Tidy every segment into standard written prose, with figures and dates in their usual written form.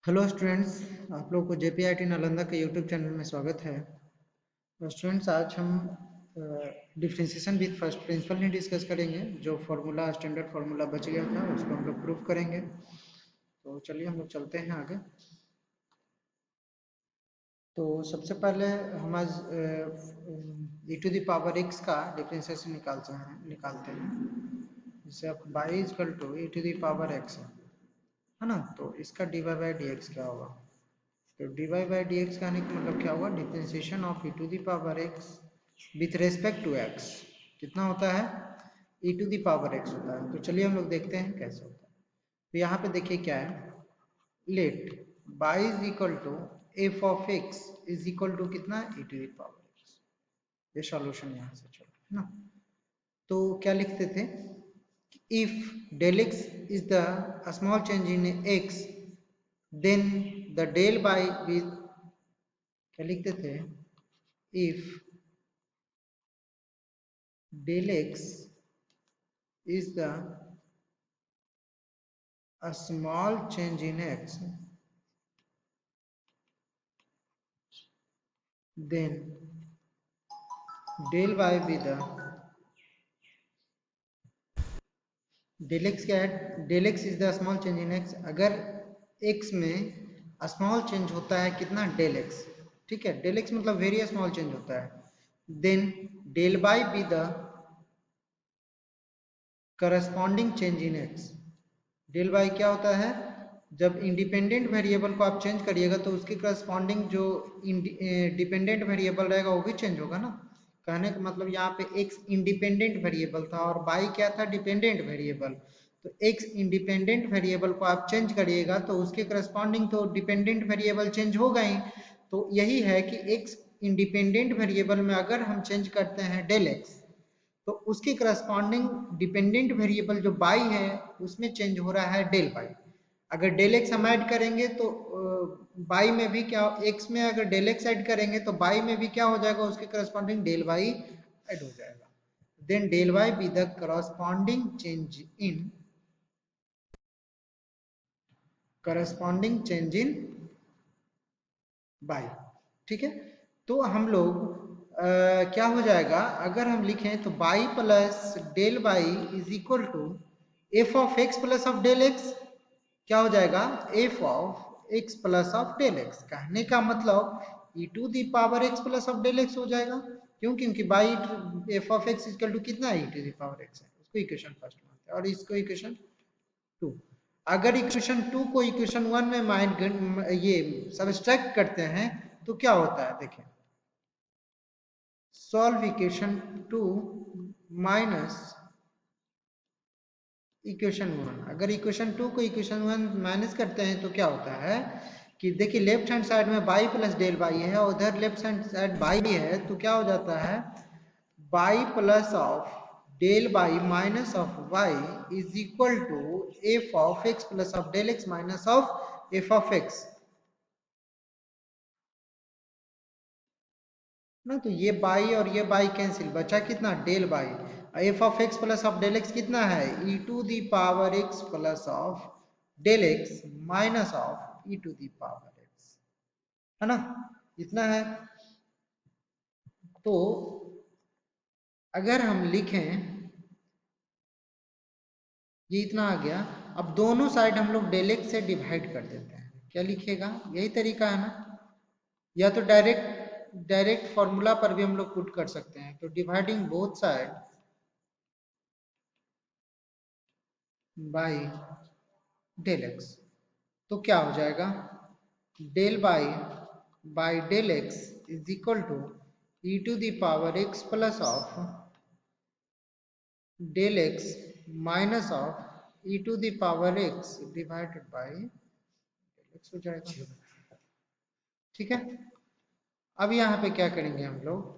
Hello students, आप लोग को जेपीआईटी नालंदा के यूट्यूब चैनल में स्वागत है। तो स्टूडेंट्स, आज हम differentiation with first principle he discuss करेंगे। जो फार्मूला स्टैंडर्ड फार्मूला बच गया था उसको हम लोग प्रूफ करेंगे। तो चलिए हम लोग चलते हैं आगे। तो सबसे पहले हम आज e to the power x का डिफरेंशिएशन निकालते हैं। जैसे अब y equal to e to the power x है ना, तो इसका dy बाई dx क्या होगा। तो dy बाई डी एक्स का मतलब क्या होगा, differentiation of e to the power x with respect to x कितना होता है, e to the power x होता है। तो चलिए हम लोग देखते हैं कैसे होता है। तो यहाँ पे देखिए क्या है, let y is equal to f of x is equal to कितना, e to the power x। ये सॉल्यूशन यहाँ से चलो है ना। तो क्या लिखते थे, if del x is the small change in x then the del by with, क्या लिखते थे, if del x is the a small change in x then del y with the del x क्या है, del x is the small change in x। अगर x में small change होता है कितना, del x, ठीक है, del x मतलब वेरी स्मॉल चेंज होता है, then del y be the corresponding change in x। del y क्या होता है, जब इंडिपेंडेंट वेरिएबल को आप चेंज करिएगा तो उसके करस्पॉन्डिंग जो डिपेंडेंट वेरिएबल रहेगा वो भी चेंज होगा ना। कहने का मतलब यहाँ पे x इंडिपेंडेंट वेरिएबल था और y क्या था, डिपेंडेंट वेरिएबल। तो x इंडिपेंडेंट वेरिएबल को आप चेंज करिएगा तो उसके करस्पॉन्डिंग तो डिपेंडेंट वेरिएबल चेंज होगा ही। तो यही है कि x इंडिपेंडेंट वेरिएबल में अगर हम चेंज करते हैं डेल x तो उसके करस्पॉन्डिंग डिपेंडेंट वेरिएबल जो बाई है उसमें चेंज हो रहा है डेल बाई। अगर डेल एक्स हम ऐड करेंगे तो बाई में भी क्या, एक्स में अगर डेल एक्स ऐड करेंगे तो बाई में भी क्या हो जाएगा, उसके करस्पॉन्डिंग डेल वाई ऐड हो जाएगा। Then del y be the corresponding change in y, ठीक है। तो हम लोग क्या हो जाएगा, अगर हम लिखें तो y plus del y is equal to f of x plus of del x, क्या हो जाएगा, f of x plus of del x. कहने का मतलब e to the power x plus of del x हो जाएगा। क्यों, क्योंकि y f of x equal to कितना है, e to the power x है। उसको इक्वेशन फर्स्ट मानते हैं और इसको इक्वेशन टू। अगर इक्वेशन टू को इक्वेशन वन में माइंड ये सब्सट्रैक्ट करते हैं तो क्या होता है, देखें, solve equation two minus equation one. अगर इक्वेशन टू को इक्वेशन वन माइनस करते हैं तो क्या होता है कि देखिए, लेफ्ट हैंड साइड में बाई प्लस डेल बाई है और उधर लेफ्ट हैंड साइड बाई भी है, तो क्या हो जाता है, y plus of del by minus of y is equal to f of x plus of del x minus of f of x ना। तो ये बाई और ये बाई कैंसिल, बचा कितना, del y. F of x plus of del x कितना है, e to the power x plus of del x minus of e to the power x, है ना, इतना है। तो अगर हम लिखें, ये इतना आ गया। अब दोनों साइड हम लोग डेल एक्स से डिवाइड कर देते हैं, क्या लिखेगा, यही तरीका है ना। या तो डायरेक्ट फॉर्मूला पर भी हम लोग पुट कर सकते हैं। तो dividing both side by del x, तो क्या हो जाएगा, del by del x is equal to e to the power x plus of del x minus of e to the power x divided by del x हो जाएगा, ठीक है। अब यहाँ पे क्या करेंगे हम लोग,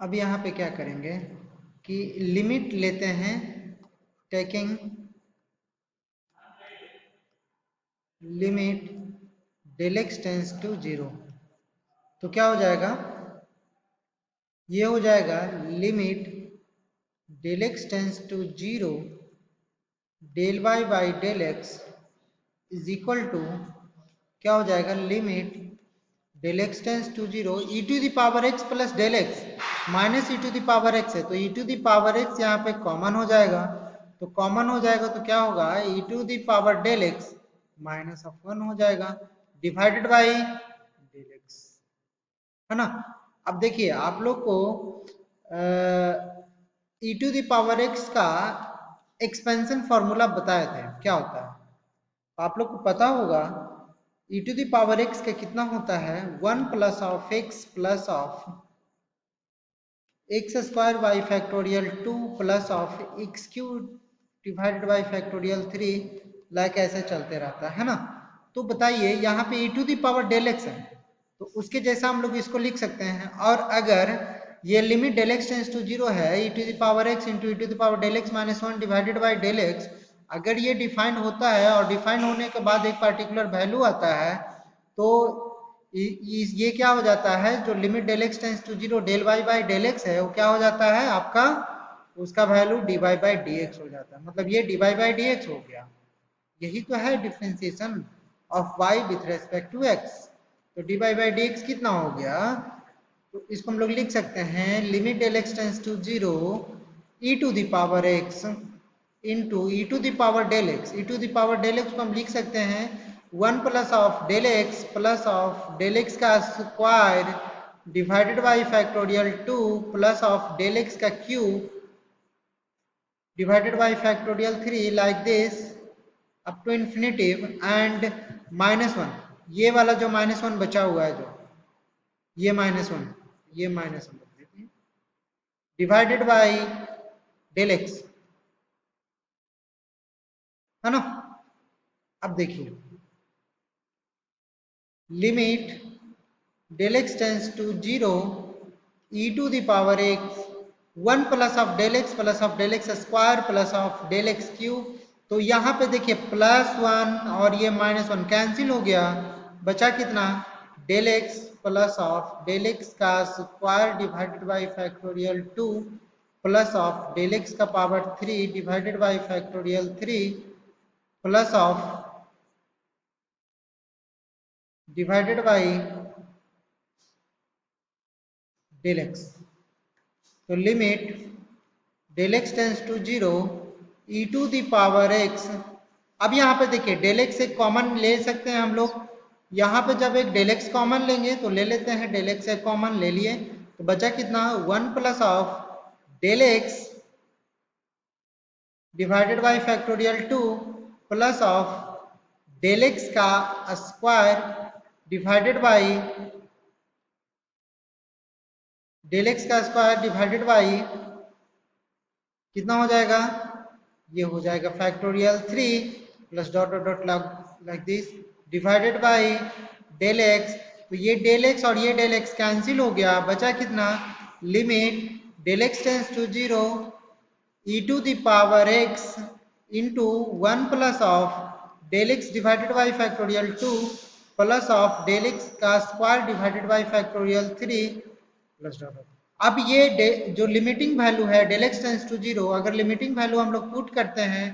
अब यहाँ पे क्या करेंगे कि लिमिट लेते हैं, taking limit del x tends to zero. तो क्या हो जाएगा, ये हो जाएगा limit del x tends to 0 del y by del x is equal to क्या हो जाएगा, limit del x tends to 0 e to the power x plus del x minus e to the power x है, तो e to the power x यहाँ पे common हो जाएगा, तो कॉमन हो जाएगा तो क्या होगा, e to the power del x minus of 1 हो जाएगा डिवाइडेड बाई डेल एक्स, है ना। अब देखिए आप लोग को ई टू द पावर एक्स का एक्सपेंशन फॉर्मूला बताए थे, क्या होता है आप लोग को पता होगा। E to the power x का कितना होता है, 1 plus of x plus of x square by factorial 2 plus of x cube divided by factorial 3, like ऐसे चलते रहता है ना। तो बताइए यहाँ पे e to the power del x है, तो उसके जैसा हम लोग इसको लिख सकते हैं। और अगर ये limit del x tends to 0 है, e to the power x into e to the power del x minus 1 divided by del x, अगर ये डिफाइंड होता है और डिफाइंड होने के बाद एक पर्टिकुलर वैल्यू आता है, तो ये क्या हो जाता है, जो limit del x tends to 0 del y by del x है, वो क्या हो जाता है आपका, उसका value d y by d x हो जाता है, मतलब ये d y by d x हो गया। यही तो है differentiation of y with respect to x। तो d y by d x कितना हो गया, तो इसको हम लोग लिख सकते हैं limit del x tends to 0 e to the power x into e to the power del x, e to the power del x को हम लिख सकते हैं 1 plus of del x plus of del x का square divided by factorial 2 plus of del x का cube divided by factorial 3 like this up to infinitive and minus 1, ये वाला जो माइनस 1 बचा हुआ है, जो ये माइनस 1, ये माइनस 1 रख देते हैं डिवाइडेड बाई डेल एक्स, है ना। अब देखिए limit del x tends to 0 e to the power x 1 plus of del x square plus of del x cube, तो यहाँ पे देखिए प्लस 1 और ये माइनस 1 कैंसिल हो गया, बचा कितना, del x plus of del x का square divided by factorial 2 plus of del x का power 3 divided by factorial 3 plus of divided by del x. तो limit del x tends to 0 e to the power x, अब यहाँ पे देखिए del x एक common ले सकते हैं हम लोग, यहाँ पे जब एक डेल एक्स कॉमन लेंगे तो ले लेते हैं, डेल एक्स एक कॉमन ले लिए, तो बचा कितना 1 plus of del x divided by factorial 2 plus of del x का square divided by del x का स्क्वायर डिवाइडेड बाई कितना हो जाएगा, ये हो जाएगा factorial 3 plus dot dot dot like this divided by del x, तो ये डेल एक्स और ये डेल एक्स कैंसिल हो गया, बचा कितना, limit del x tends to 0 e to the power x into 1 plus of del x divided by factorial 2 plus of del x का square divided by factorial 3 plus dot. अब ये जो limiting value है del x tends to 0, अगर limiting value हम लोग put करते हैं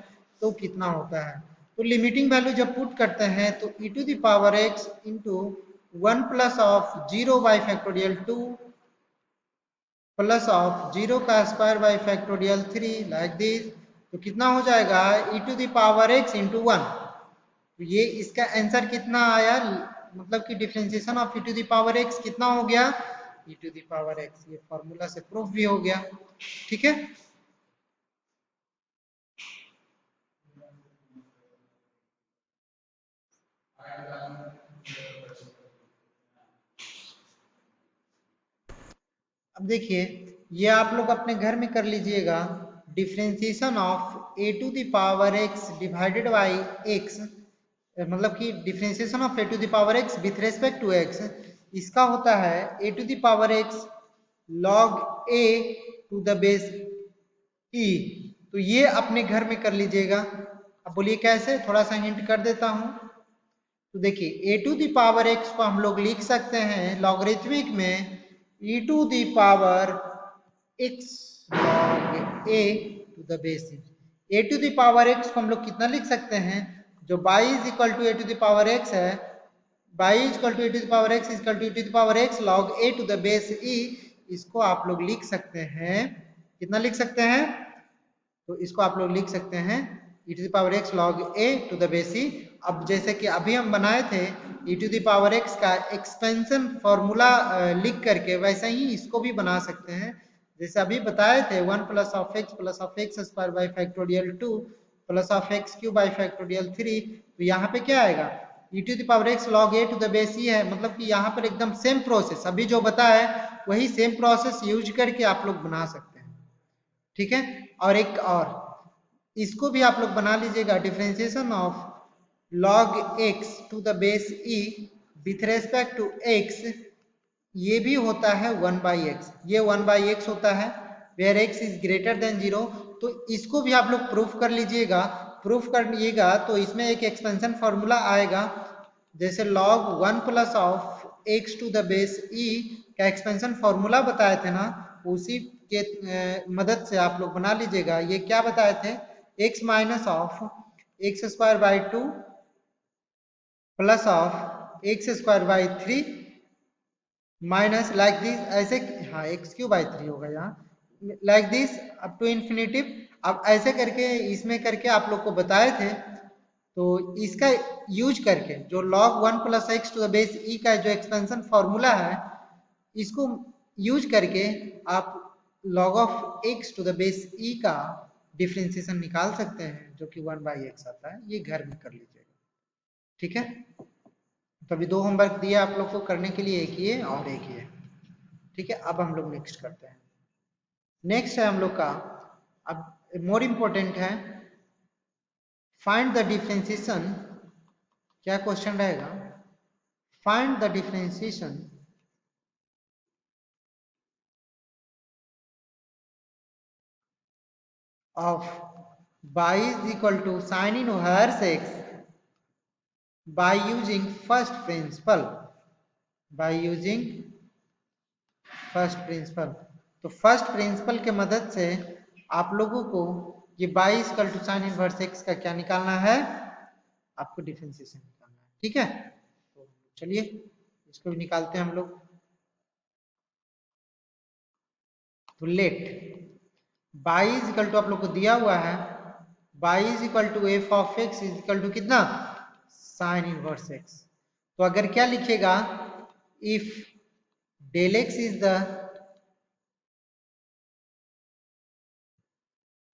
तो कितना होता है, तो लिमिटिंग वैल्यू जब पुट करते हैं तो e to the power x into 1 plus of 0 by factorial 2 plus of 0 का square by factorial 3 like this, तो कितना हो जाएगा e to the power x into 1। तो ये इसका आंसर कितना आया, मतलब कि differentiation of e to the power x कितना हो गया, e to the power x, ये फॉर्मूला से प्रूफ भी हो गया, ठीक है। अब देखिए ये आप लोग अपने घर में कर लीजिएगा, differentiation of a to the power x divided by x, मतलब कि differentiation of a to the power x with respect to x, इसका होता है a to the power x log a to the base e, तो ये अपने घर में कर लीजिएगा। अब बोलिए कैसे, थोड़ा सा हिंट कर देता हूं। तो देखिए ए टू द पावर एक्स को हम लोग लिख सकते हैं लॉगरिथमिक में e to the power x log a to the base c। a to the power x को हम लोग कितना लिख सकते हैं, जो y is equal to a to the power x है, y is equal to a to the power x is equal to e to the power x log a to the base e, इसको आप लोग लिख सकते हैं, कितना लिख सकते हैं, तो इसको आप लोग लिख सकते हैं e to the power x log a to the base e। अब जैसे कि अभी हम बनाए थे e to the power x का एक्सपेंशन फॉर्मूला लिख करके, वैसे ही इसको भी बना सकते हैं। जैसे अभी बताए थे 1 plus of x square by factorial 2 plus of x cube by factorial 3, तो यहाँ पे क्या आएगा e to the power x log a to the base e है, मतलब कि यहाँ पर एकदम सेम प्रोसेस अभी जो बताया वही सेम प्रोसेस यूज करके आप लोग बना सकते हैं, ठीक है। और एक और इसको भी आप लोग बना लीजिएगा, differentiation of log x to the base e with respect to x, ये भी होता है 1/x, ये 1/x होता है where x is greater than 0। तो इसको भी आप लोग प्रूफ कर लीजिएगा, प्रूफ करिएगा तो इसमें एक एक्सपेंशन फॉर्मूला आएगा, जैसे log 1 plus of x to the base e का एक्सपेंशन फॉर्मूला बताए थे ना, उसी के मदद से आप लोग बना लीजिएगा। ये क्या बताए थे, x minus of x square by 2 plus of x square by 3 minus like this, ऐसे हाँ x क्यूब बाई 3 होगा यहाँ, like this up to infinitive. अब ऐसे करके इसमें करके आप लोग को बताए थे, तो इसका यूज करके जो log 1 plus x to the base e का जो एक्सपेंशन फॉर्मूला है, इसको यूज करके आप log of x to the base e का डिफरेंशिएशन निकाल सकते हैं, जो कि 1/x आता है। ये घर में कर लीजिएगा, ठीक है। तो अभी 2 होमवर्क दिए आप लोग को करने के लिए, एक ये और एक ये, ठीक है। अब हम लोग नेक्स्ट करते हैं। नेक्स्ट है हम लोग का, अब मोर इम्पोर्टेंट है, फाइंड द डिफरेंशिएशन। क्या क्वेश्चन रहेगा, find the differentiation of y is equal to sin inverse x by using first principle, by using first principle. तो फर्स्ट प्रिंसिपल के मदद से आप लोगों को ये y equal to sine inverse x का क्या निकालना है, आपको डिफरेंशिएशन निकालना है, ठीक है। तो चलिए इसको भी निकालते हैं हम लोग। तो let y is equal to आप लोग को दिया हुआ है, y is equal to f of x is equal to कितना, साइन इनवर्स x। तो अगर क्या लिखेगा, if del x is the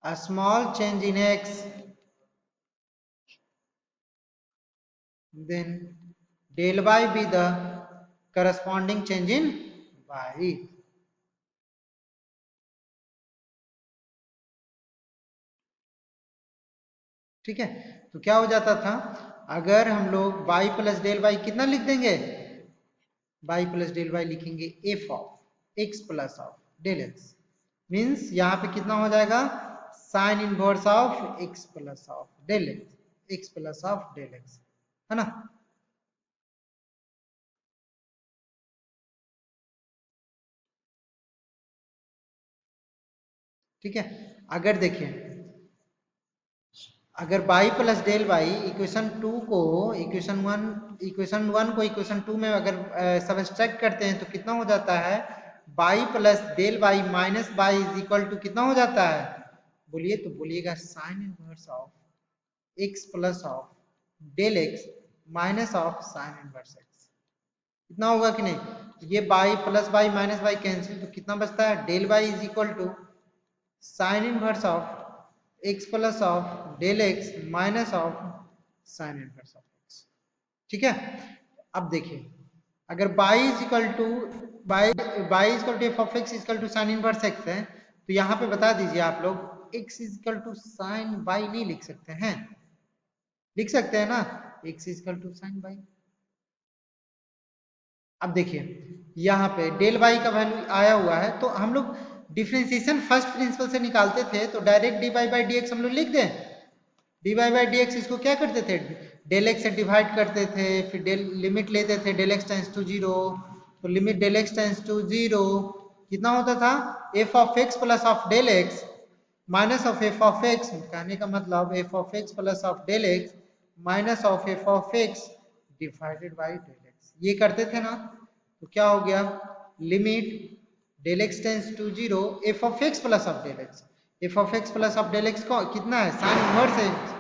a small change in x, then del y be the corresponding change in y। ठीक है। तो क्या हो जाता था, अगर हम लोग y प्लस डेल y कितना लिख देंगे, y प्लस डेल y लिखेंगे f of x plus of del x, means यहाँ पे कितना हो जाएगा, sine inverse of x plus of del x plus of del x, है ना। ठीक है। अगर देखिए, अगर y plus del y equation 2 को इक्वेशन 1 को इक्वेशन 2 में अगर सबट्रैक्ट करते हैं तो कितना हो जाता है, y plus del y minus y is equal to कितना हो जाता है, बोलिए, तो बोलिएगा sine inverse of x plus of del x minus of sine inverse x, कितना होगा कि नहीं, ये y plus y minus y cancel, तो कितना बचता है, del y is equal to sine inverse of x plus of del x minus of sine inverse of x, ठीक है। अब देखिए, अगर y is equal to f of x equal to sine inverse x है, तो यहाँ पे बता दीजिए आप लोग, x is equal to sine y नहीं लिख सकते हैं, लिख सकते हैं ना, x is equal to sine y। अब देखिए यहाँ पे डेल y का वैल्यू आया हुआ है, तो हम लोग डिफरेंशिएशन फर्स्ट प्रिंसिपल से निकालते थे, तो डायरेक्ट dy बाई dx हम लोग लिख दें, dy बाई dx इसको क्या करते थे, डेल x से डिवाइड करते थे, फिर डेल लिमिट लेते थे डेल x टेंड्स टू 0, तो limit del x tends to 0 कितना होता था, f of x plus of del x minus of f of x, कहने का मतलब f of x plus of del x minus of f of x divided by del x, ये करते थे ना। तो क्या हो गया, limit del x tends to 0 f of x plus of del x, f of x plus of del x को कितना है, sine inverse x,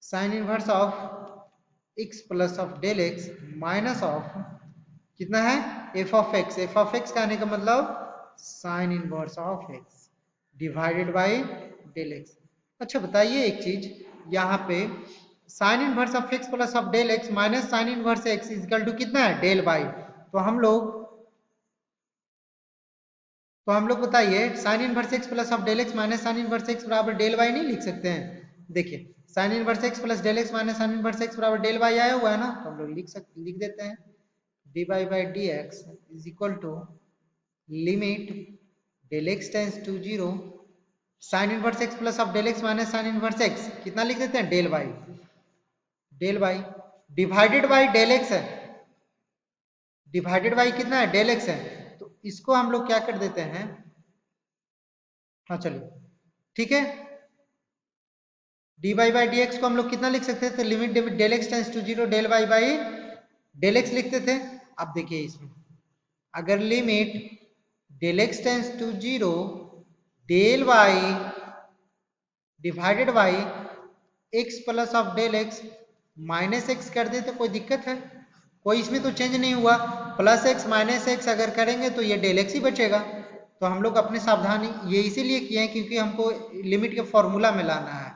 sine inverse of x plus of del x minus of कितना है, f of x, f of x कहने का मतलब sine inverse of x divided by del x. अच्छा बताइए एक चीज, यहाँ पे sine inverse of x plus of del x minus sine inverse x equal to कितना है, डेल बाई। तो हम लोग बताइए sine inverse x plus of del x minus sine inverse x बराबर डेल वाई नहीं लिख सकते हैं। देखिए sine inverse x plus del x minus sine inverse x बराबर डेल वाई आया हुआ है ना, तो हम लोग लिख देते हैं d y by d x is equal to limit del x tends to 0 sine inverse x plus of del x minus sine inverse x कितना लिख देते हैं, del y, del y divided by del x है, divided by कितना है, del x है। तो इसको हम लोग क्या कर देते हैं, हाँ चलिए ठीक है, d y by d x को हम लोग कितना लिख सकते थे, limit del x tends to 0 del y by del x लिखते थे। अब देखिए इसमें अगर limit del x tends to 0 del y divided by x plus of del x minus x कर दे तो कोई दिक्कत है, कोई इसमें तो चेंज नहीं हुआ, प्लस एक्स माइनस एक्स अगर करेंगे तो ये डेल एक्स ही बचेगा। तो हम लोग अपने सावधानी ये इसीलिए किए हैं क्योंकि हमको लिमिट के फॉर्मूला में लाना है,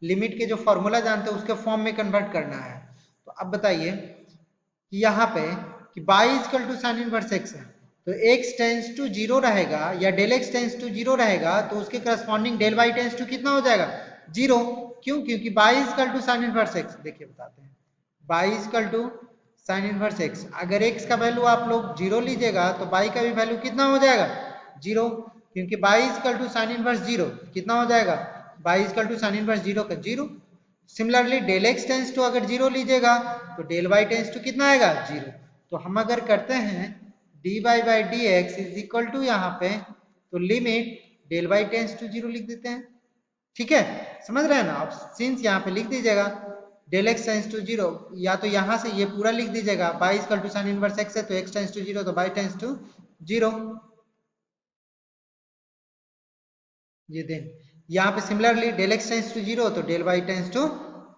लिमिट के जो फॉर्मूला जानते हैं उसके फॉर्म में कन्वर्ट करना है। तो अब बताइए कि यहाँ पे कि y equal to sine inverse x है, तो x टेंस टू 0 रहेगा या डेल x टेंस टू 0 रहेगा तो उसके corresponding del y tends to कितना हो जाएगा, 0। क्यों, क्योंकि y equal to sine inverse x, देखिए बताते हैं, y equal to sine inverse x, अगर x का वैल्यू आप लोग 0 लीजिएगा तो y का भी वैल्यू कितना हो जाएगा, 0, क्योंकि y equal to sine inverse 0 कितना हो जाएगा, y equal to sine inverse 0 का 0। Similarly del x tends to अगर 0 लीजिएगा तो डेल वाई टेंस टू कितना आएगा, 0। तो हम अगर करते हैं d y by d x is equal to यहाँ पे तो limit del y tends to 0 लिख देते हैं, ठीक है, समझ रहे हैं ना आप, सिंस यहाँ पे लिख दीजिएगा डेल एक्स टेंस टू 0, या तो यहाँ से ये पूरा लिख दीजिएगा y equal to sine inverse x है तो एक्स टेंस टू 0 तो बाई टेंस टू 0, ये देन यहाँ पे similarly del x tends to 0 तो डेल वाई टेंस टू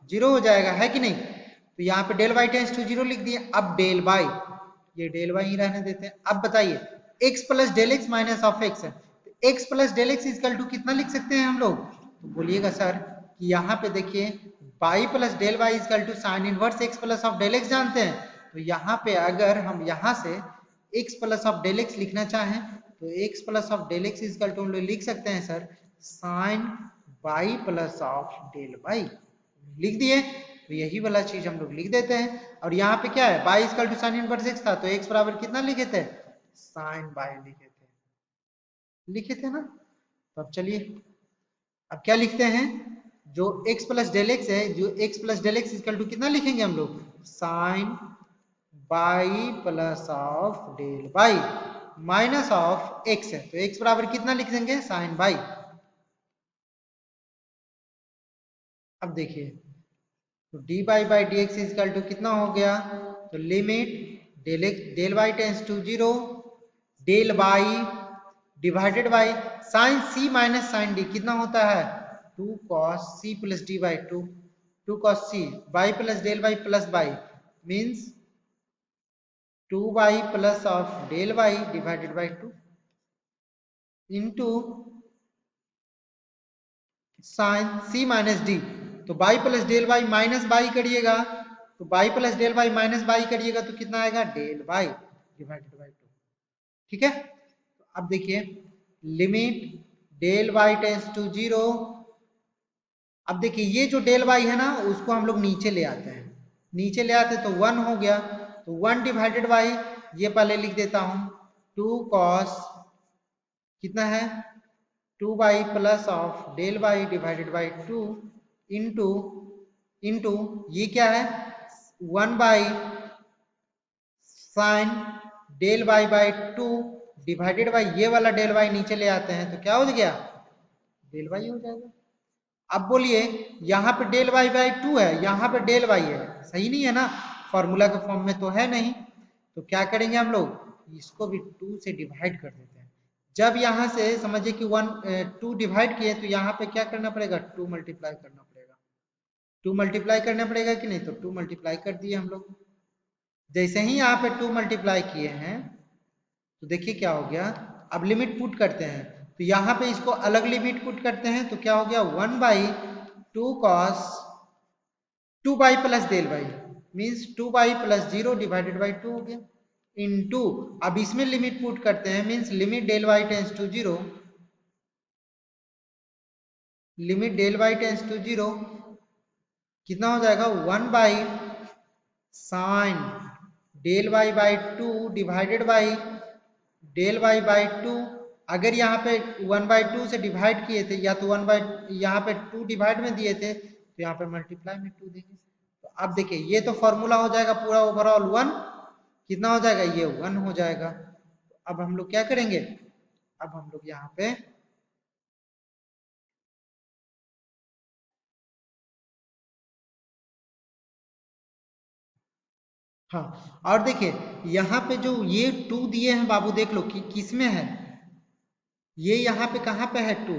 0 हो जाएगा, है कि नहीं। तो यहाँ पे डेल वाई टेंस टू 0 लिख दिए, अब डेल वाई, ये डेल वाई ही रहने देते हैं। अब बताइए x plus del x minus of x है, तो x plus del x equal to कितना लिख सकते हैं हम लोग, तो बोलिएगा सर कि यहाँ पे देखिए y plus del y equal to sine inverse x plus of del x जानते हैं, तो यहाँ पे अगर हम यहाँ से x plus of del x लिखना चाहें तो x plus of del x equal to हम लोग लिख सकते हैं sir sine y plus of del y, लिख दिए। तो यही वाला चीज हम लोग लिख देते हैं, और यहाँ पे क्या है y equal to sine inverse x था तो x बराबर कितना लिखे थे, साइन बाई लिखे थे ना। तो अब चलिए अब क्या लिखते हैं, जो x प्लस डेल एक्स है, जो x plus del x equal to कितना लिखेंगे हम लोग, sine y plus of del by minus of x है तो x बराबर कितना लिख देंगे, साइन बाई। अब देखिए तो d y by d x equal to कितना हो गया, तो limit del y tends to 0 del y divided by sine c minus sine d कितना होता है, 2 cos c plus d by 2 cos c y plus del y plus y means 2 y plus of del y divided by 2 into sine c minus d, तो y plus del y minus y करिएगा तो y plus del y minus y करिएगा तो कितना आएगा, del y divided by 2, ठीक है। तो अब देखिए limit del y tends to 0, अब देखिए ये जो डेल वाई है ना उसको हम लोग नीचे ले आते हैं, नीचे ले आते तो 1 हो गया, तो 1 डिवाइडेड बाई ये पहले लिख देता हूं 2 cos कितना है 2 y plus of del y divided by 2 into into ये क्या है 1 by sine del y by two divided by ये वाला डेल वाई नीचे ले आते हैं तो क्या हो गया, डेल वाई हो जाएगा। अब बोलिए यहाँ पे डेल वाई बाई टू है, यहाँ पे डेल वाई है, सही नहीं है ना, फॉर्मूला के फॉर्म में तो है नहीं। तो क्या करेंगे हम लोग, इसको भी टू से डिवाइड कर देते हैं। जब यहाँ से समझिए कि टू डिवाइड किए तो यहाँ पे क्या करना पड़ेगा, टू मल्टीप्लाई करना पड़ेगा। टू मल्टीप्लाई करना पड़ेगा कि नहीं, तो टू मल्टीप्लाई कर दिए हम लोग। जैसे ही यहाँ पे टू मल्टीप्लाई किए हैं तो देखिए क्या हो गया। अब लिमिट पुट करते हैं तो यहाँ पे इसको अलग लिमिट पुट करते हैं तो क्या हो गया, 1/2 cos 2 plus del y means 2/+0 / 2 हो गया इनटू। अब इसमें लिमिट पुट करते हैं means limit del y tends to zero, limit del y tends to zero कितना हो जाएगा, 1/sin del y by two divided by del y by two. अगर यहाँ पे 1/2 से डिवाइड किए थे या तो यहाँ पे 2 डिवाइड में दिए थे तो यहाँ पे मल्टीप्लाई में 2 देंगे। तो अब देखिए ये तो फॉर्मूला हो जाएगा पूरा ओवरऑल 1, कितना हो जाएगा, ये 1 हो जाएगा। अब हम लोग क्या करेंगे, अब हम लोग यहाँ पे हाँ, और देखिए यहाँ पे जो ये 2 दिए हैं बाबू देख लो कि किस में है, ये यहाँ पे कहाँ पे है 2,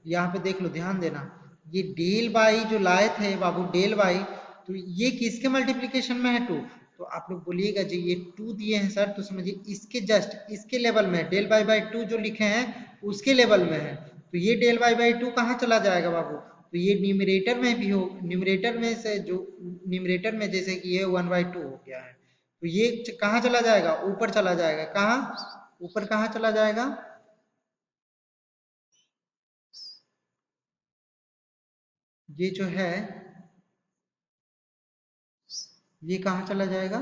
यहाँ पे देख लो ध्यान देना, ये डेल बाई जो लाए थे बाबू डेल बाई, तो ये किसके मल्टीप्लीकेशन में है 2। तो आप लोग बोलिएगा जी ये 2 दिए हैं सर तो समझिए इसके जस्ट इसके लेवल में डेल बाई बाई 2 जो लिखे हैं उसके लेवल में है। तो ये डेल बाई बाई 2 कहाँ चला जाएगा बाबू, तो ये न्यूमरेटर में भी हो, न्यूमरेटर में से जो न्यूमरेटर में जैसे कि ये 1/2 हो गया है तो ये कहाँ चला जाएगा, ऊपर चला जाएगा, कहाँ ऊपर, कहाँ चला जाएगा, ये जो है ये कहाँ चला जाएगा,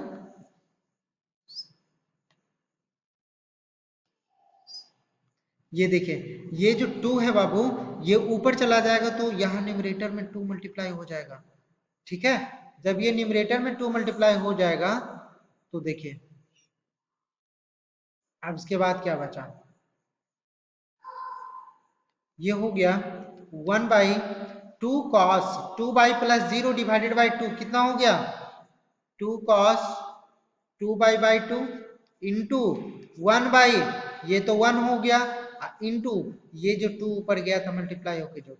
ये देखिए ये जो 2 है बाबू ये ऊपर चला जाएगा तो यहाँ न्यूमरेटर में 2 मल्टीप्लाई हो जाएगा, ठीक है। जब ये न्यूमरेटर में 2 मल्टीप्लाई हो जाएगा तो देखिए अब इसके बाद क्या बचा, ये हो गया 1/2 cos 2/+0 डिवाइडेड बाई 2 कितना हो गया, 2 cos 2/2 इंटू 1 ये तो 1 हो गया इंटू ये जो 2 ऊपर गया था मल्टीप्लाई होके जो 2,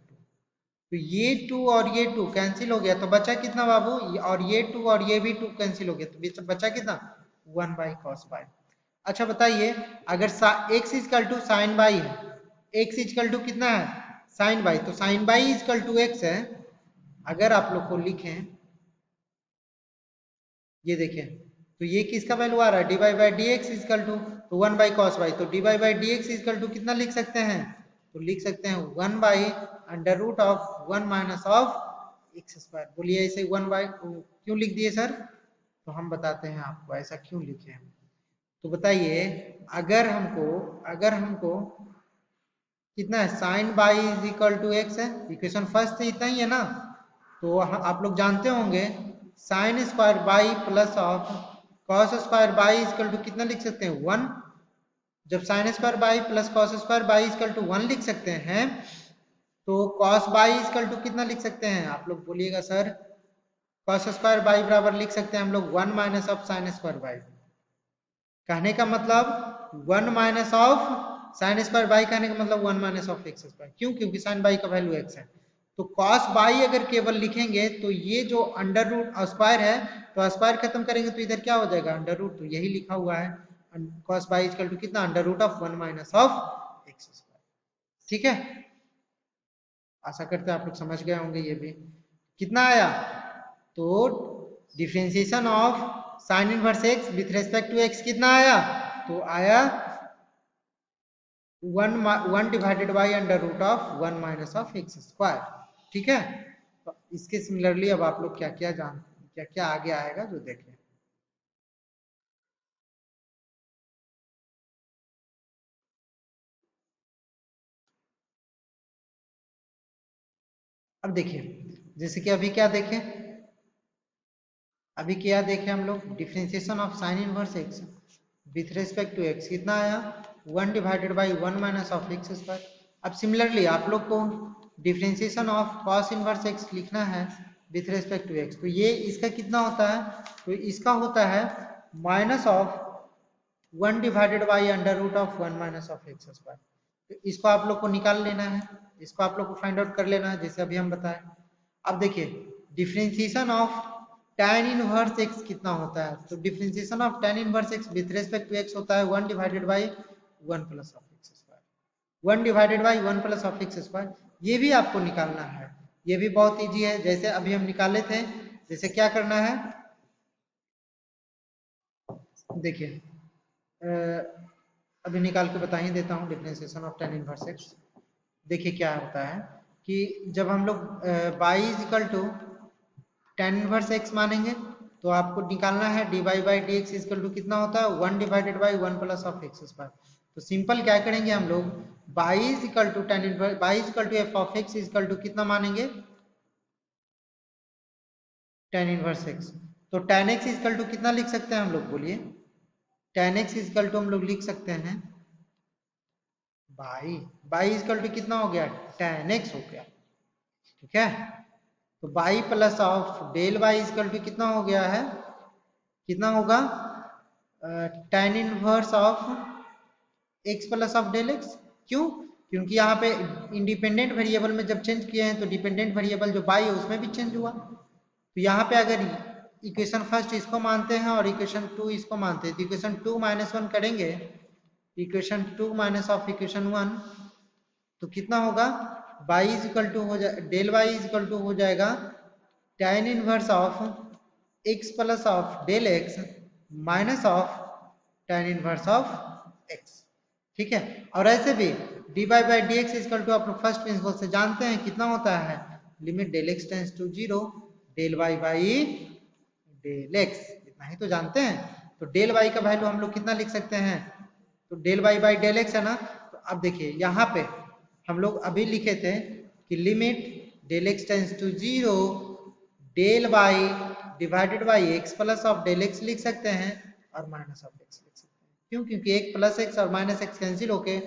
तो ये 2 और ये 2 कैंसिल हो गया तो बचा कितना बाबू, और ये 2 और ये भी 2 कैंसिल हो गया तो बचा कितना, 1/cos। अच्छा बताइए अगर x equal to sine y है, x इजकल टू कितना है साइन बाई, तो sine y equal to x है। अगर आप लोग को लिखें ये देखें तो ये किसका वैल्यू आ रहा है, d y by d x equal to तो 1/cos वाई, तो d y by d x equal to कितना लिख सकते हैं, तो लिख सकते हैं 1/√ऑफ 1 - ऑफ x²। बोलिए ऐसे 1 क्यों लिख दिए सर, तो हम बताते हैं आपको ऐसा क्यों लिखे हैं। तो बताइए अगर हमको कितना है, sine y is equal to x है, इक्वेशन फर्स्ट से इतना ही है ना। तो आप लोग जानते होंगे sine square y plus of cos square y equal to कितना लिख सकते हैं 1। जब sine square y plus cos square y equal to 1 लिख सकते हैं तो कॉस बाई इजकल टू कितना लिख सकते हैं, आप लोग बोलिएगा सर, कॉस स्क्वायर बाई बराबर लिख सकते हैं हम लोग 1 - ऑफ साइन स्क्वायर बाई। कहने का मतलब 1 - ऑफ साइन स्क्वायर बाई, कहने का मतलब 1 - ऑफ एक्स स्क्वायर, क्यों, क्योंकि साइन बाई का वैल्यू एक्स है। तो कॉस बाई अगर केवल लिखेंगे तो ये जो अंडर रूट स्क्वायर है तो स्क्वायर खत्म करेंगे तो इधर क्या हो जाएगा अंडर रूट, तो यही लिखा हुआ है कॉस बाई इक्वल टू कितना under root of 1 - of x square, ठीक है। आशा करते हैं आप लोग समझ गए होंगे ये भी। कितना आया, तो differentiation of sine inverse x with respect to x कितना आया, तो आया 1 divided by under root of 1 - of x square, ठीक है। तो इसके सिमिलरली अब आप लोग क्या क्या क्या आगे आएगा जो देखें। अब देखिए जैसे कि अभी क्या देखें, अभी क्या देखे हम लोग, differentiation of sine inverse x with respect to x कितना आया, 1 divided by 1 minus of x square. अब सिमिलरली आप लोग को differentiation of cos inverse x लिखना है विथ रिस्पेक्ट टू एक्स, तो ये इसका कितना होता है, तो इसका होता है minus of 1 divided by under root of 1 minus of x square. तो इसको आप लोग को निकाल लेना है, इसको आप लोग को फाइंड आउट कर लेना है जैसे अभी हम बताएं। अब देखिए differentiation of tan inverse x कितना होता है, तो differentiation of tan inverse x with respect to x होता है 1 divided by 1 plus of x square, 1 divided by 1 plus of x square. ये भी आपको निकालना है, ये भी बहुत इजी है, जैसे अभी हम निकाले थे। जैसे क्या करना है, देखिए अभी निकाल के बता ही देता हूँ differentiation of tan inverse x। देखिए क्या होता है कि जब हम लोग y is equal to tan inverse x मानेंगे तो आपको निकालना है dy by d x equal to कितना होता है 1 divided by 1 plus of x square. तो सिंपल क्या करेंगे हम लोग, y is equal to tan inverse y is equal to f of x equal to कितना मानेंगे tan इनवर्स x। तो tan x इक्वल टू कितना लिख सकते हैं हम लोग, बोलिए, tan x इक्वल टू हम लोग लिख सकते हैं y इक्वल टू कितना हो गया tan x हो गया, ठीक है। तो y plus of del y equal to कितना हो गया है, कितना होगा tan inverse of x plus of del x। क्यों, क्योंकि यहाँ पे इंडिपेंडेंट वेरिएबल में जब चेंज किए हैं तो डिपेंडेंट वेरिएबल जो y है उसमें भी चेंज हुआ। तो यहाँ पे अगर इक्वेशन फर्स्ट इसको मानते हैं और इक्वेशन 2 इसको मानते हैं तो इक्वेशन 2 माइनस 1 करेंगे, इक्वेशन 2 माइनस ऑफ इक्वेशन 1 तो कितना होगा y इज इक्वल टू हो जाए del y is equal to हो जाएगा tan inverse of x plus of del x minus of tan inverse of x, ठीक है। और ऐसे भी dy by d x equal to आप लोग फर्स्ट प्रिंसिपल से जानते हैं कितना होता है, limit del x tends to 0 del y by del x, इतना ही तो जानते हैं। तो डेल y का वैल्यू हम लोग कितना लिख सकते हैं, तो del y by del x है ना। तो अब देखिए यहाँ पे हम लोग अभी लिखे थे कि limit del x tends to 0 del y divided by x plus of del x लिख सकते हैं और माइनस ऑफ x लिख सकते हैं। क्यों, क्योंकि एक प्लस x और माइनस x कैंसिल होके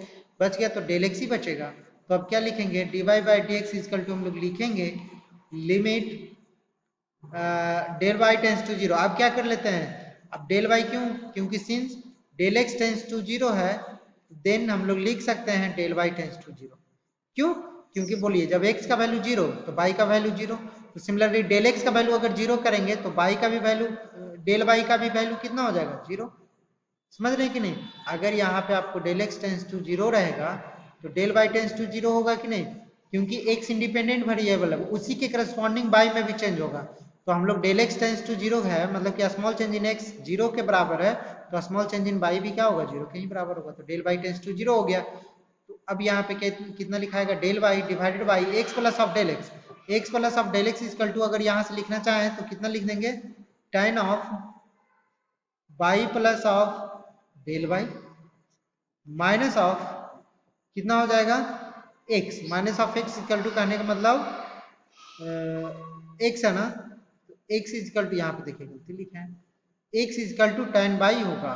बच गया तो डेल x ही बचेगा। तो अब क्या लिखेंगे, dy by d x equal to हम लोग लिखेंगे limit del y tends to 0। अब क्या कर लेते हैं, अब डेल y क्यों, क्योंकि since del x tends to 0 है देन हम लोग लिख सकते हैं डेल y टेंस टू 0। क्यों, क्योंकि बोलिए जब x का वैल्यू 0 तो y का वैल्यू 0, तो सिमिलरली डेल x का वैल्यू अगर 0 करेंगे तो y का भी वैल्यू डेल y का भी वैल्यू कितना हो जाएगा 0। समझ रहे हैं कि नहीं, अगर यहाँ पे आपको डेल x टेंस टू 0 रहेगा तो डेल y टेंस टू 0 होगा कि नहीं, क्योंकि x इंडिपेंडेंट वेरिएबल है उसी के करस्पॉन्डिंग y में भी चेंज होगा। तो हम लोग डेल x टेंस टू 0 है मतलब कि स्मॉल चेंज इन x 0 के बराबर है तो स्मॉल चेंज इन y भी क्या होगा 0 के ही बराबर होगा, तो डेल y टेंस टू 0 हो गया। तो अब यहाँ पे कितना लिखाएगा del y divided by x plus of del x plus of del x equal to अगर यहाँ से लिखना चाहें तो कितना लिख देंगे tan of y plus of del y minus of कितना हो जाएगा x, minus of x equal to कहने का मतलब x है ना, x इक्वल टू यहाँ पे देखिए गलती लिखा है x equal to tan y होगा,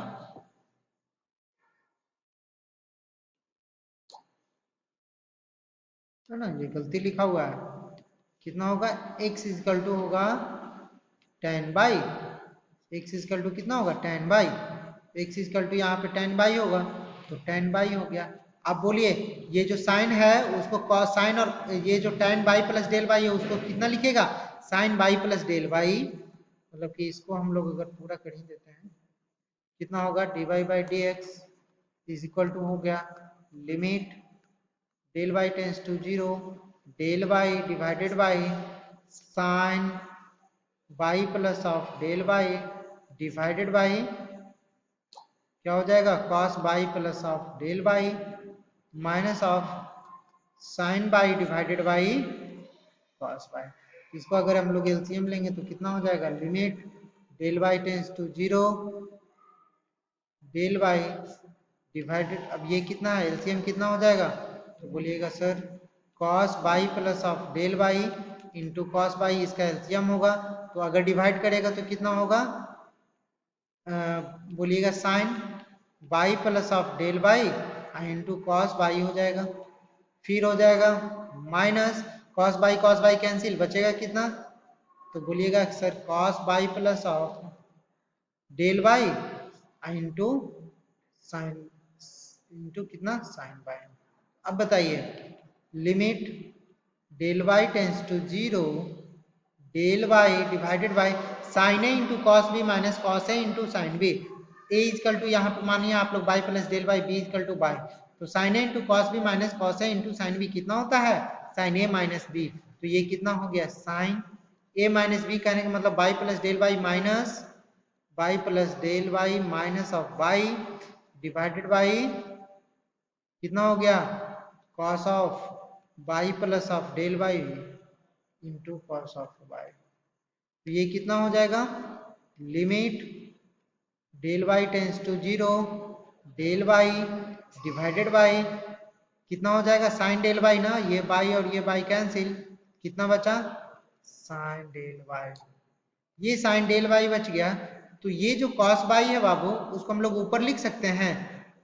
है ना, ये गलती लिखा हुआ है। कितना होगा x इक्वल टू होगा tan y, x equal to कितना होगा tan y, x equal to यहाँ पे tan y होगा तो tan y हो गया। अब बोलिए ये जो साइन है उसको cos साइन और ये जो tan y plus del y है उसको कितना लिखेगा sine y plus del y, मतलब कि इसको हम लोग अगर पूरा कर ही देते हैं कितना होगा dy by d x is equal to हो गया limit del y tends to 0 del y divided by sine y plus of del y divided by क्या हो जाएगा cos y plus of del y minus of sine y divided by cos y। इसको अगर हम लोग LCM लेंगे तो कितना हो जाएगा limit del y tends to 0 del y divided, अब ये कितना है एलसीएम कितना हो जाएगा तो बोलिएगा sir cos y plus of del y into cos y इसका एलसीएम होगा तो अगर डिवाइड करेगा तो कितना होगा, बोलिएगा sine y plus of del by into cos y हो जाएगा, फिर हो जाएगा माइनस कॉस बाई कैंसिल, बचेगा कितना, तो बोलिएगा sir cos by plus of del by into sine into कितना साइन बाई। अब बताइए limit del y tends to zero del y divided by sine a into cos b minus cos a into sine b, a equal to यहाँ पर मानिए आप लोग y plus del y, b equal to y, तो sine a into cos b minus cos a into sine b कितना होता है, sign ए minus B, तो ये कितना हो गया साइन ए माइनस बी, कहने का मतलब by plus del by minus by plus del by minus of by divided by कितना हो गया cos of by plus of del by into cos of by, तो ये कितना हो जाएगा limit del y tends to zero del y divided by कितना हो जाएगा साइन डेल वाई ना, ये बाई और ये बाई कैंसिल, कितना बचा साइन डेल वाई, ये साइन डेल वाई बच गया, तो ये जो कॉस बाई है बाबू उसको हम लोग ऊपर लिख सकते हैं,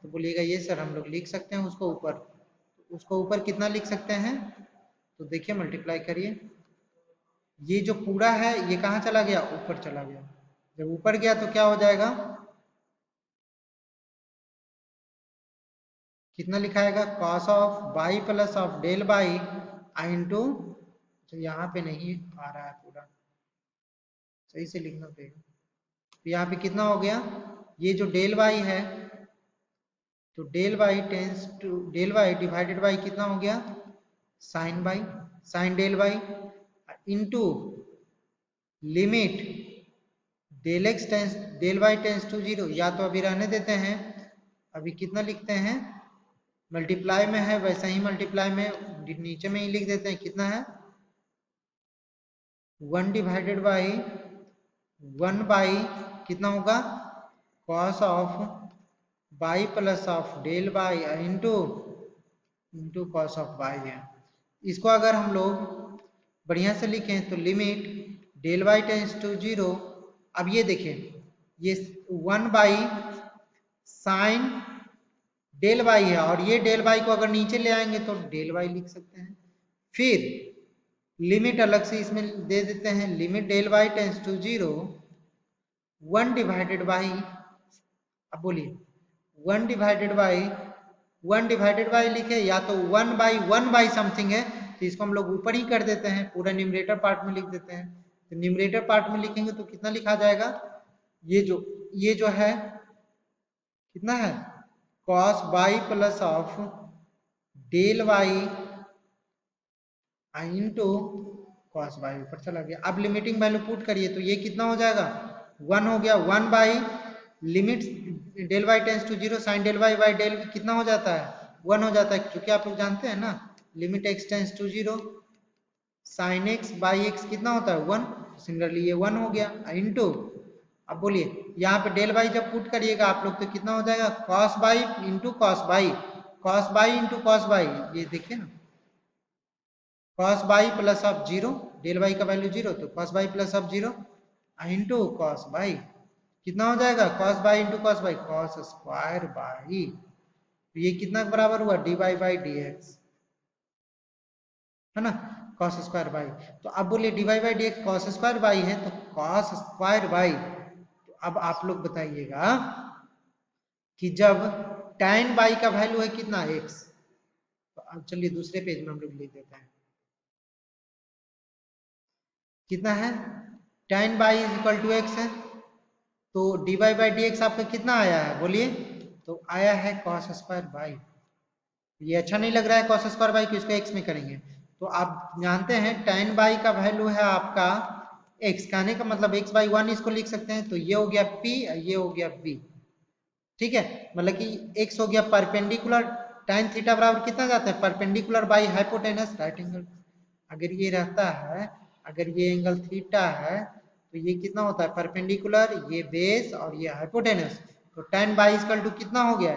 तो बोलिएगा ये सर हम लोग लिख सकते हैं उसको ऊपर, उसको ऊपर कितना लिख सकते हैं, तो देखिए मल्टीप्लाई करिए, ये जो पूरा है ये कहाँ चला गया ऊपर चला गया, जब ऊपर गया तो क्या हो जाएगा कितना लिखाएगा cos of by plus of del by into, तो यहाँ पे नहीं आ रहा है पूरा, सही से लिखना पड़ेगा, तो यहाँ पे कितना हो गया ये जो डेल वाई है तो del y tends to del y divided by कितना हो गया sine by sine del y into limit del x tends del y tends to zero, या तो अभी रहने देते हैं, अभी कितना लिखते हैं मल्टीप्लाई में है वैसा ही मल्टीप्लाई में नीचे में ही लिख देते हैं, कितना है 1 डिवाइडेड बाई 1 बाई कितना होगा cos of by plus of del by into into cos of by है। इसको अगर हम लोग बढ़िया से लिखें तो limit del y tends to zero, अब ये देखें ये 1 बाई साइन डेल वाई है और ये डेल वाई को अगर नीचे ले आएंगे तो डेल वाई लिख सकते हैं, फिर लिमिट अलग से इसमें दे देते हैं limit del y tends to zero 1 divided by, अब बोलिए 1 डिवाइडेड बाई लिखे या तो 1 बाई समथिंग है तो इसको हम लोग ऊपर ही कर देते हैं, पूरा न्यूमरेटर पार्ट में लिख देते हैं, तो न्यूमरेटर पार्ट में लिखेंगे तो कितना लिखा जाएगा ये जो है कितना है cos by plus of del y into cos by ऊपर चला गया, अब लिमिटिंग वैल्यू पुट करिए तो ये कितना हो जाएगा 1 हो गया, 1 by limit del y tends to zero sine del y by del कितना हो जाता है 1 हो जाता है, क्योंकि आप लोग जानते हैं ना limit x tends to zero sine x by x कितना होता है 1, सिमिलरली ये 1 हो गया इंटू, अब बोलिए यहाँ पे डेल बाई जब पुट करिएगा आप लोग तो कितना हो जाएगा cos by into cos by into cos by, ये देखिए ना cos by plus of zero del by का वैल्यू जीरो तो cos by plus of zero into cos by कितना हो जाएगा cos by into cos by cos square by, तो ये कितना बराबर हुआ d y by d x है ना कॉस स्क्वायर बाई, तो अब बोलिए d y by d x cos square by है तो कॉस स्क्वायर बाई, तो अब आप लोग बताइएगा कि जब tan बाई का वैल्यू है कितना x, तो अब चलिए दूसरे पेज में हम लोग लिख देते हैं कितना है tan by is equal to x है, तो d y by d x आपका कितना आया है बोलिए, तो आया है कॉस स्क्वायर बाई, ये अच्छा नहीं लग रहा है कॉस स्क्वायर बाई को इसको x में करेंगे, तो आप जानते हैं tan बाई का वैल्यू है आपका x, कहने का मतलब x बाई 1 इसको लिख सकते हैं, तो ये हो गया p ये हो गया b, ठीक है, मतलब कि x हो गया परपेंडिकुलर tan थीटा बराबर कितना जाता है perpendicular by hypotenuse right angle, अगर ये रहता है अगर ये एंगल थीटा है तो ये कितना होता है परपेंडिकुलर ये बेस और ये हाइपोटेनस, तो tan बाई इक्वल टू कितना हो गया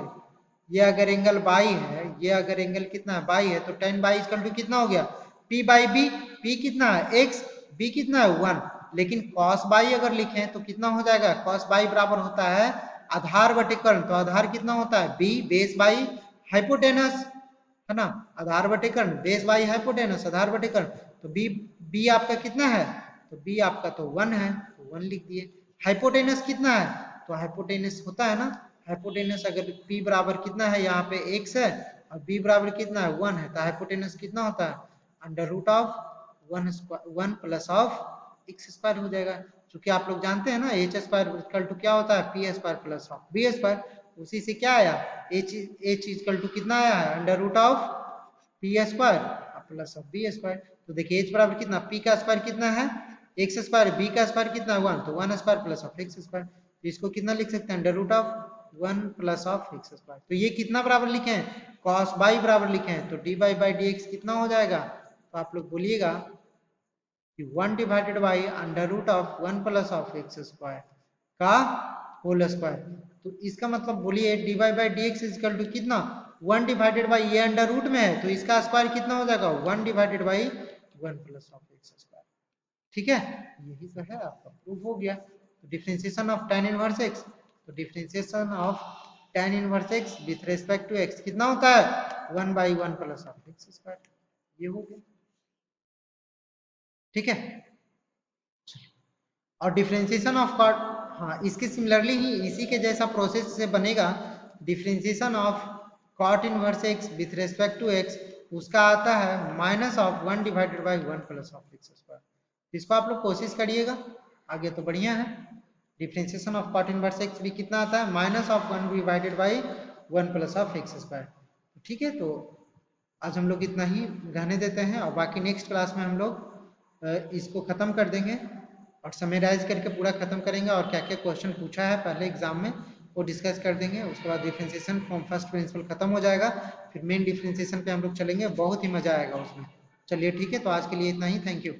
ये अगर एंगल बाई है ये अगर एंगल कितना है बाई है तो tan बाई इक्वल टू कितना हो गया p बाई b, p कितना है x b कितना है 1, लेकिन कॉस बाई अगर लिखें तो कितना हो जाएगा, कॉस बाई बराबर होता है आधार बटे कर्ण, तो आधार कितना होता है बी बेस बाई हाइपोटेनस, है ना, आधार बटे कर्ण, बेस बाई हाइपोटेनस, आधार बटे कर्ण, तो बी बी आपका कितना है, तो बी आपका तो 1 है, तो 1 लिख दिए। हाइपोटेनस कितना है, तो हाइपोटेनस होता है ना, हाइपोटेनस अगर p बराबर कितना है, यहाँ पे x है और b बराबर कितना है 1 है, तो हाइपोटेनस कितना होता है under root of 1 plus of x square हो जाएगा। क्योंकि आप लोग जानते हैं ना h स्क्वायर इक्वल टू क्या होता है p square plus of b square, उसी से क्या आया h इक्वल टू कितना आया है under root of p square plus of b square. तो देखिए h बराबर कितना, p का स्क्वायर कितना है x स्क्वायर, b का स्क्वायर कितना है 1, तो 1 square plus of x square, तो इसको कितना लिख सकते हैं under root of 1 plus of x square. तो ये कितना बराबर लिखे हैं cos बाई बराबर लिखे हैं, तो dy बाई dx कितना हो जाएगा, तो आप लोग बोलिएगा कि 1 divided by under root of 1 plus of x square का होल स्क्वायर। तो इसका मतलब बोलिए dy by dx equal to कितना 1 डिवाइडेड बाई, ये अंडर रूट में है तो इसका स्क्वायर कितना हो जाएगा 1 divided by 1 plus of x square. ठीक है, यही तो है आपका प्रूफ हो गया। तो differentiation of tan inverse x, तो differentiation of tan inverse x with respect to x कितना होता है 1 by 1 plus of x square, ये हो गया। ठीक है, और डिफरेंशिएशन ऑफ कॉट, हाँ इसके सिमिलरली ही इसी के जैसा प्रोसेस से बनेगा differentiation of cot inverse x with respect to x, उसका आता है minus of 1 divided by 1 plus of x square. इसको आप लोग कोशिश करिएगा, आगे तो बढ़िया है। Differentiation of cot inverse x भी कितना आता है minus of 1 divided by 1 plus of x square. ठीक है, तो आज हम लोग इतना ही रहने देते हैं और बाकी नेक्स्ट क्लास में हम लोग इसको खत्म कर देंगे और समराइज करके पूरा खत्म करेंगे और क्या क्या क्वेश्चन पूछा है पहले एग्जाम में वो डिस्कस कर देंगे। उसके बाद डिफरेंशिएशन फ्रॉम फर्स्ट प्रिंसिपल खत्म हो जाएगा, फिर मेन डिफरेंशिएशन पे हम लोग चलेंगे, बहुत ही मजा आएगा उसमें। चलिए ठीक है, तो आज के लिए इतना ही, थैंक यू।